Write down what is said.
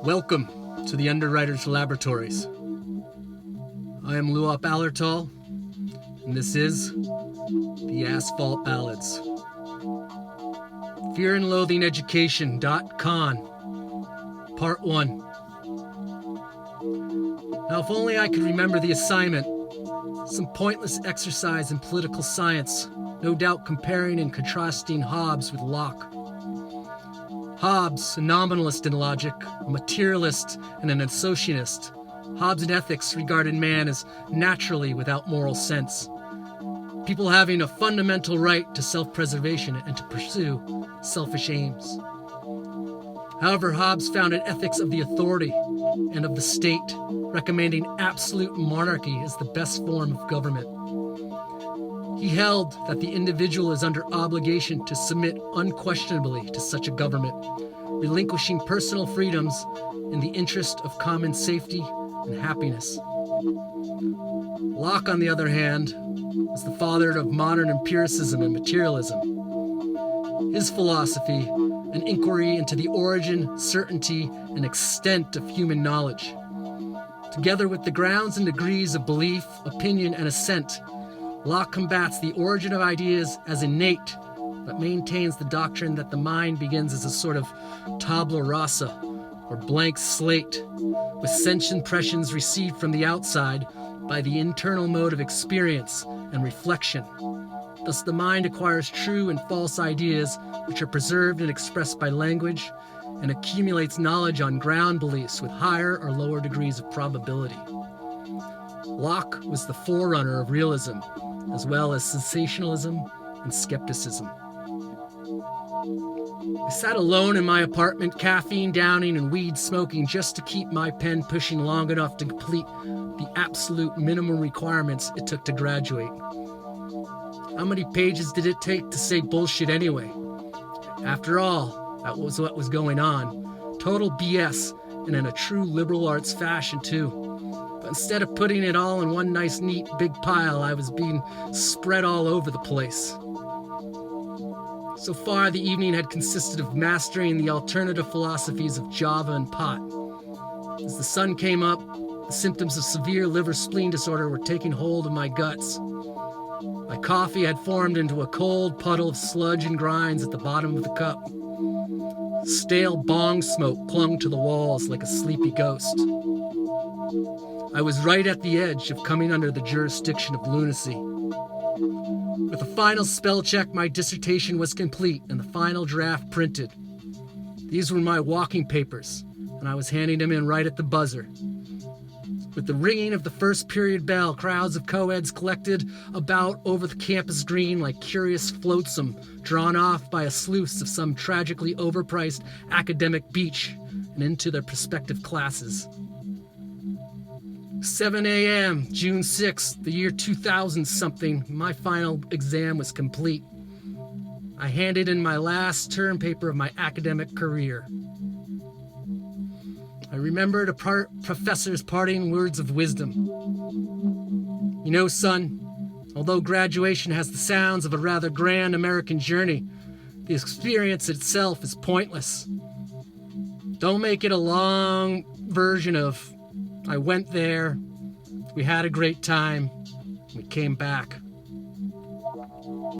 Welcome to the Underwriters Laboratories. I am Luap Allerotal, and this is the Asphalt Ballads. Fear&Loathing Education.con, Part 1. Now, if only I could remember the assignment. Some pointless exercise in political science, no doubt comparing and contrasting Hobbes with Locke. Hobbes, a nominalist in logic, a materialist and an associationist. Hobbes in ethics regarded man as naturally without moral sense. People having a fundamental right to self-preservation and to pursue selfish aims. However, Hobbes founded ethics of the authority and of the state, recommending absolute monarchy as the best form of government. He held that the individual is under obligation to submit unquestionably to such a government, relinquishing personal freedoms in the interest of common safety and happiness. Locke, on the other hand, was the father of modern empiricism and materialism. His philosophy, an inquiry into the origin, certainty, and extent of human knowledge, together with the grounds and degrees of belief, opinion, and assent, Locke combats the origin of ideas as innate, but maintains the doctrine that the mind begins as a sort of tabula rasa, or blank slate, with sense impressions received from the outside by the internal mode of experience and reflection. Thus the mind acquires true and false ideas, which are preserved and expressed by language, and accumulates knowledge on ground beliefs with higher or lower degrees of probability. Locke was the forerunner of realism, as well as sensationalism and skepticism. I sat alone in my apartment, caffeine downing and weed smoking, just to keep my pen pushing long enough to complete the absolute minimum requirements it took to graduate. How many pages did it take to say bullshit anyway? After all, that was what was going on. Total BS, and in a true liberal arts fashion too. But instead of putting it all in one nice, neat, big pile, I was being spread all over the place. So far, the evening had consisted of mastering the alternative philosophies of Java and pot. As the sun came up, the symptoms of severe liver-spleen disorder were taking hold of my guts. My coffee had formed into a cold puddle of sludge and grinds at the bottom of the cup. Stale bong smoke clung to the walls like a sleepy ghost. I was right at the edge of coming under the jurisdiction of lunacy. With a final spell check, my dissertation was complete and the final draft printed. These were my walking papers, and I was handing them in right at the buzzer. With the ringing of the first period bell, crowds of co-eds collected about over the campus green like curious flotsam drawn off by a sluice of some tragically overpriced academic beach and into their prospective classes. 7 a.m., June 6th, the year 2000-something, my final exam was complete. I handed in my last term paper of my academic career. I remembered a professor's parting words of wisdom. You know, son, although graduation has the sounds of a rather grand American journey, the experience itself is pointless. Don't make it a long version of, I went there, we had a great time, we came back.